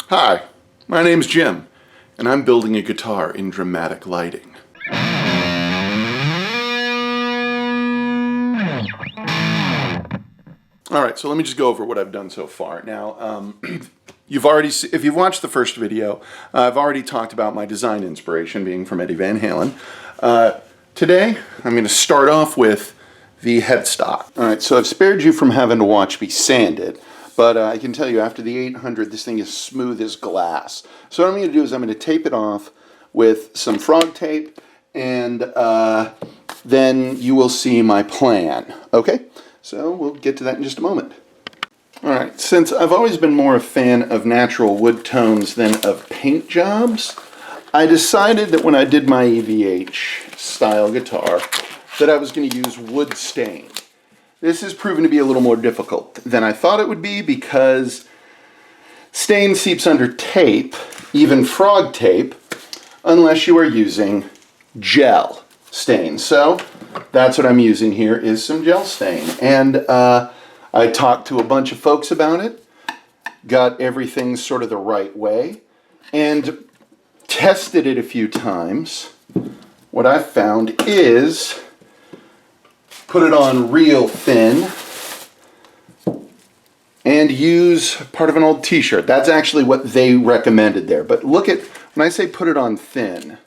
Hi, my name's Jim, and I'm building a guitar in dramatic lighting. Alright, so let me just go over what I've done so far. Now, if you've watched the first video, I've already talked about my design inspiration being from Eddie Van Halen. Today, I'm going to start off with the headstock. Alright, so I've spared you from having to watch me sand it, but I can tell you after the 800, this thing is smooth as glass. So what I'm going to do is I'm going to tape it off with some frog tape, and then you will see my plan. Okay? So we'll get to that in just a moment. Alright, since I've always been more a fan of natural wood tones than of paint jobs, I decided that when I did my EVH style guitar that I was going to use wood stain. This has proven to be a little more difficult than I thought it would be because stain seeps under tape, even frog tape, unless you are using gel stain. So that's what I'm using here is some gel stain. And I talked to a bunch of folks about it, got everything sort of the right way, and tested it a few times. What I've found is put it on real thin and use part of an old t-shirt. That's actually what they recommended there. But look at, when I say put it on thin,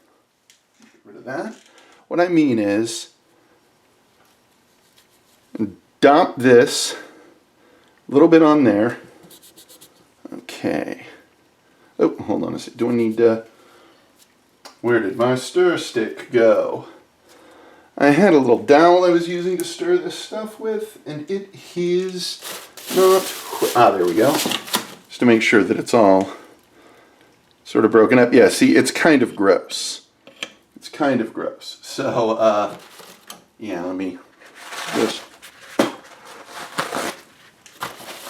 get rid of that. What I mean is dot this a little bit on there. Okay. Oh, hold on a second. Do I need to... Where did my stir stick go? I had a little dowel I was using to stir this stuff with, and it is not... Ah, there we go. Just to make sure that it's all sort of broken up. Yeah, see, it's kind of gross. It's kind of gross. So, yeah, let me just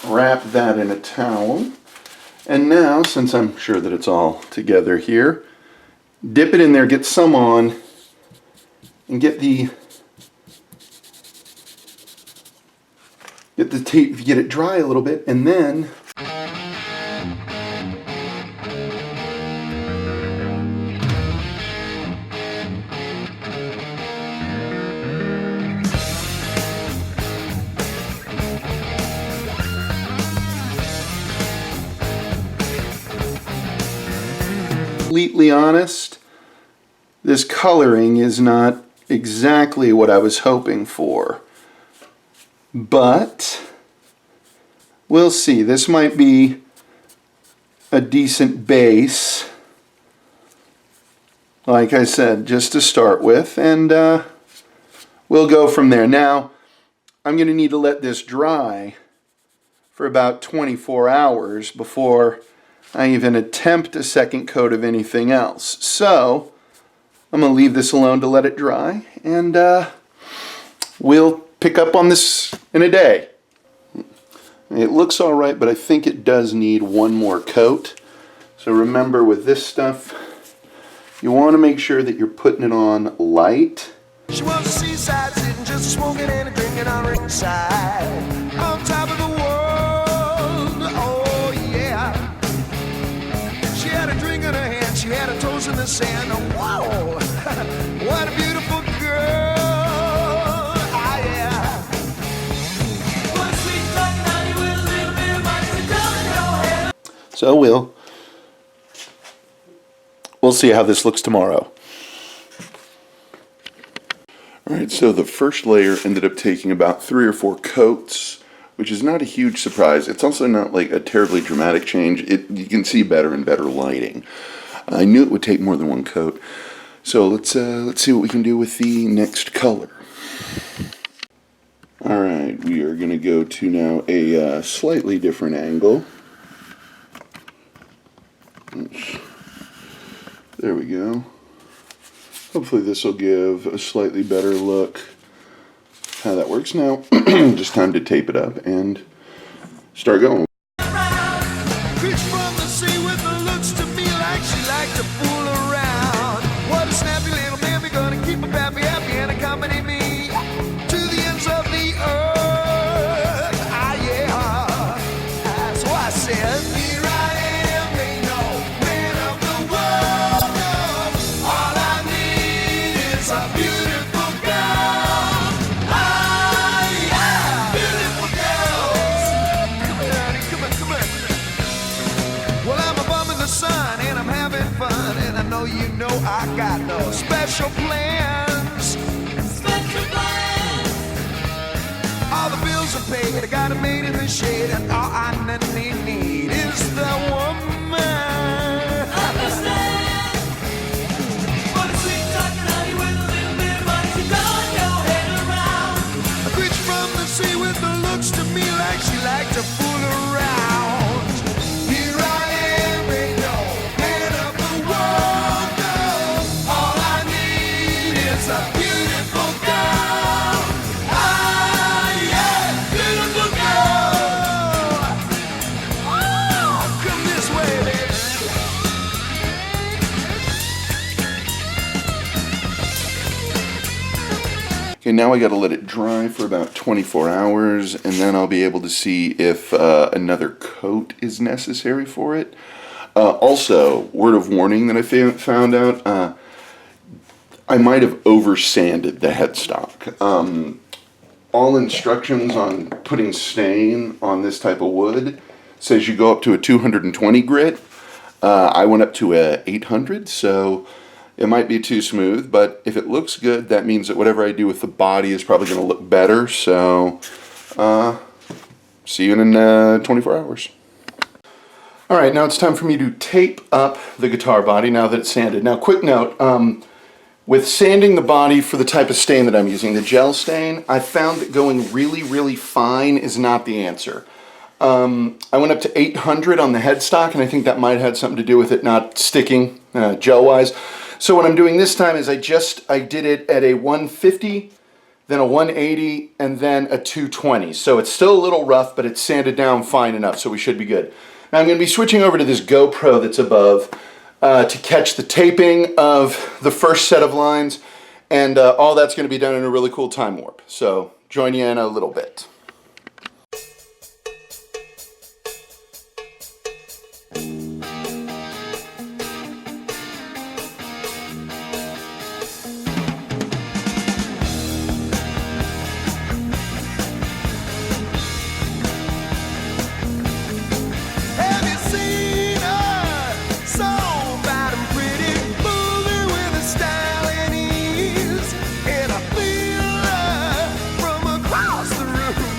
wrap that in a towel. And now, since I'm sure that it's all together here, dip it in there, get some on, and get the tape, get it dry a little bit, and then completely honest, this coloring is not exactly what I was hoping for, but we'll see. This might be a decent base, like I said, just to start with, and we'll go from there. Now, I'm going to need to let this dry for about 24 hours before I even attempt a second coat of anything else. So I'm going to leave this alone to let it dry, and we'll pick up on this in a day. It looks all right, but I think it does need one more coat. So remember, with this stuff, you want to make sure that you're putting it on light. She was a seaside sitting, just smoking and drinking on her side, on top of the world. Oh yeah. She had a drink in her hand, she had her toes in the sand. Whoa, what a beautiful girl. Ah yeah. One sweet like honey with a little bit of money down in your head. So we'll see how this looks tomorrow. Alright, so the first layer ended up taking about 3 or 4 coats, which is not a huge surprise. It's also not like a terribly dramatic change. You can see better and better lighting. I knew it would take more than one coat. So let's see what we can do with the next color. Alright, we are going to go to now a slightly different angle. There we go. Hopefully this will give a slightly better look how that works now. Just time to tape it up and start going. Fish from the sea with the looks to me like she liked to fool around. What a snappy little baby, gonna keep a pappy happy and accompany me. a beautiful girl. Ah, yeah, beautiful girls. Come on, honey, come on. Well, I'm a bum in the sun and I'm having fun, and I know you know I got no special plans. Special plans. All the bills are paid, I got 'em made in the shade, and all I need is the woman. Understand? For the sweet talking honey with a little bit of money, she turn your head around. A bitch from the sea with the looks to me like she liked to fool around. Here I am, ain't no man of the world, no. All I need is a beautiful girl. Ah, yeah, beautiful girl. Oh, come this way, baby. Okay, now I gotta let it dry for about 24 hours, and then I'll be able to see if another coat is necessary for it. Also, word of warning that I found out, I might have over-sanded the headstock. All instructions on putting stain on this type of wood says you go up to a 220 grit. I went up to a 800, so it might be too smooth, but if it looks good, that means that whatever I do with the body is probably going to look better. So, see you in 24 hours. All right, now it's time for me to tape up the guitar body now that it's sanded. Now, quick note, with sanding the body for the type of stain that I'm using, the gel stain, I found that going really, really fine is not the answer. I went up to 800 on the headstock, and I think that might have had something to do with it not sticking gel-wise. So what I'm doing this time is I did it at a 150, then a 180, and then a 220. So it's still a little rough, but it's sanded down fine enough, so we should be good. Now I'm going to be switching over to this GoPro that's above to catch the taping of the first set of lines, and all that's going to be done in a really cool time warp. So join you in a little bit. Have you seen her? So bad and pretty, moving with a style and ease. And I feel her from across the room.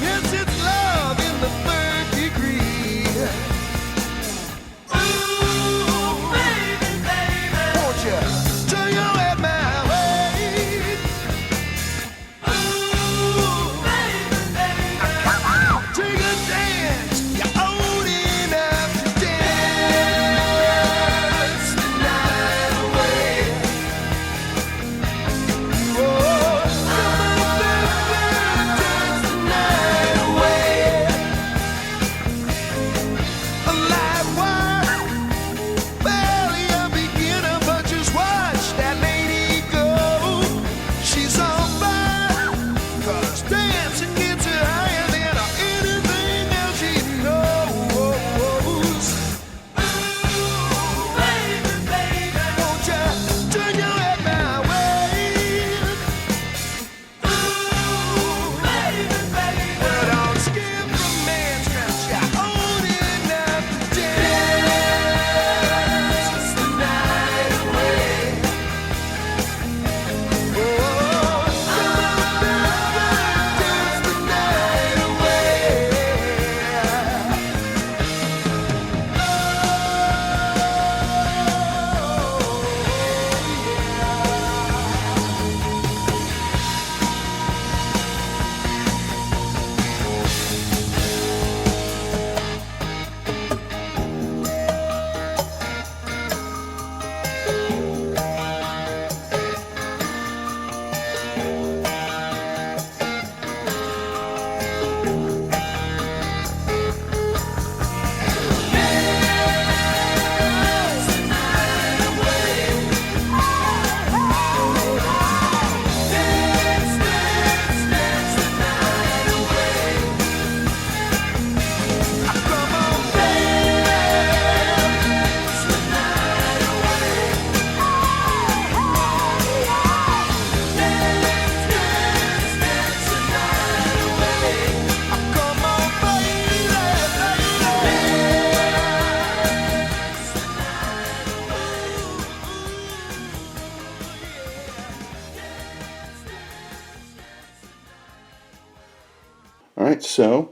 Alright, so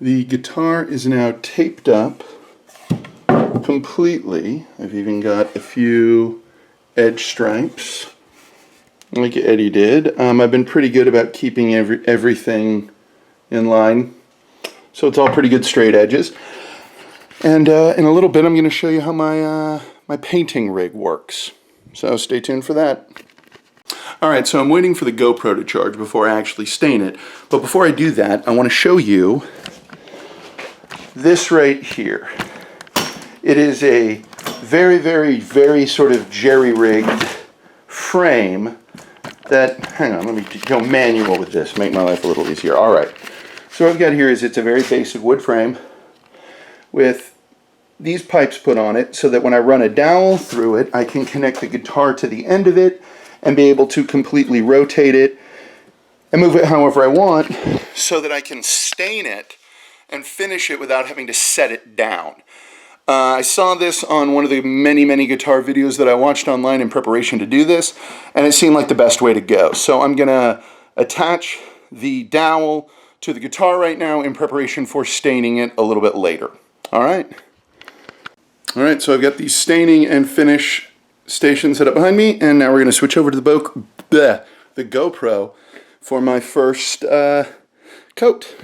the guitar is now taped up completely. I've even got a few edge stripes like Eddie did. I've been pretty good about keeping everything in line, so it's all pretty good straight edges. And in a little bit I'm going to show you how my painting rig works. So stay tuned for that. Alright, so I'm waiting for the GoPro to charge before I actually stain it. But before I do that, I want to show you this right here. It is a very, very, very sort of jerry-rigged frame that, hang on, let me go manual with this, make my life a little easier. Alright, so what I've got here is it's a very basic wood frame with these pipes put on it so that when I run a dowel through it, I can connect the guitar to the end of it and be able to completely rotate it and move it however I want so that I can stain it and finish it without having to set it down. I saw this on one of the many, many guitar videos that I watched online in preparation to do this, and it seemed like the best way to go. So I'm going to attach the dowel to the guitar right now in preparation for staining it a little bit later. Alright, so I've got the staining and finish station set up behind me, and now we're going to switch over to the GoPro for my first coat.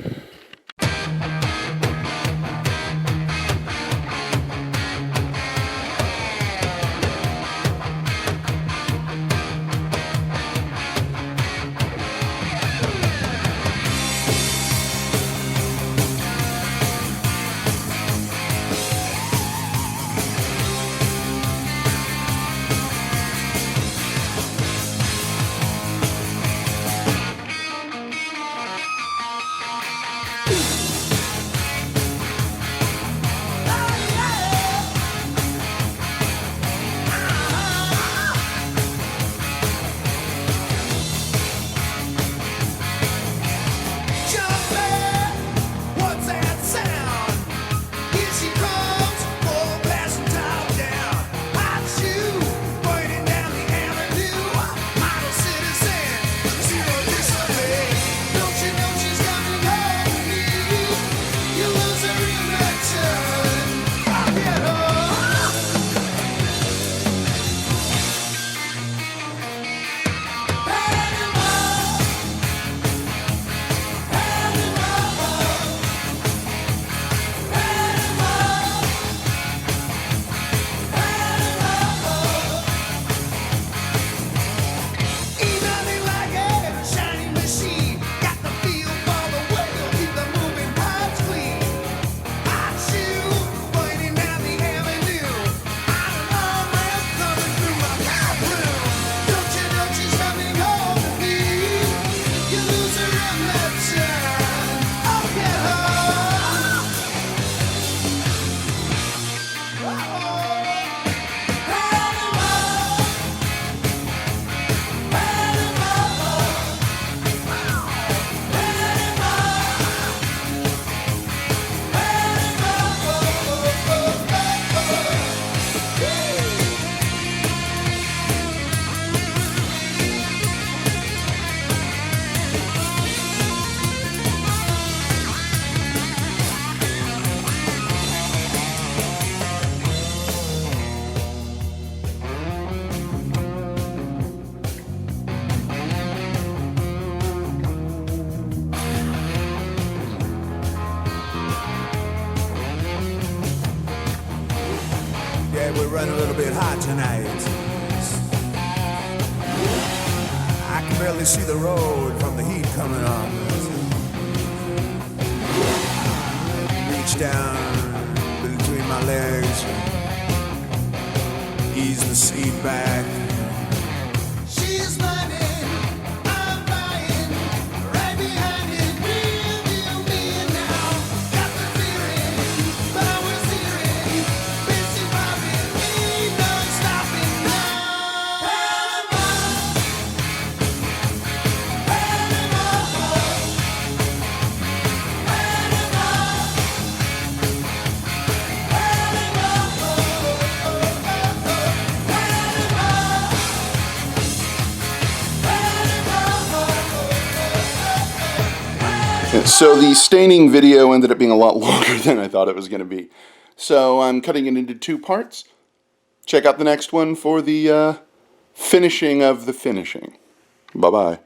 We're running a little bit hot tonight. I can barely see the road from the heat coming on. Reach down between my legs, ease the seat back. She's running, I'm buying, right behind it, real deal me now. Got the feeling, powers hearing, busy robbing me, no stopping now. Panama, So the staining video ended up being a lot longer than I thought it was going to be. So I'm cutting it into 2 parts. Check out the next one for the finishing of the finishing. Bye-bye.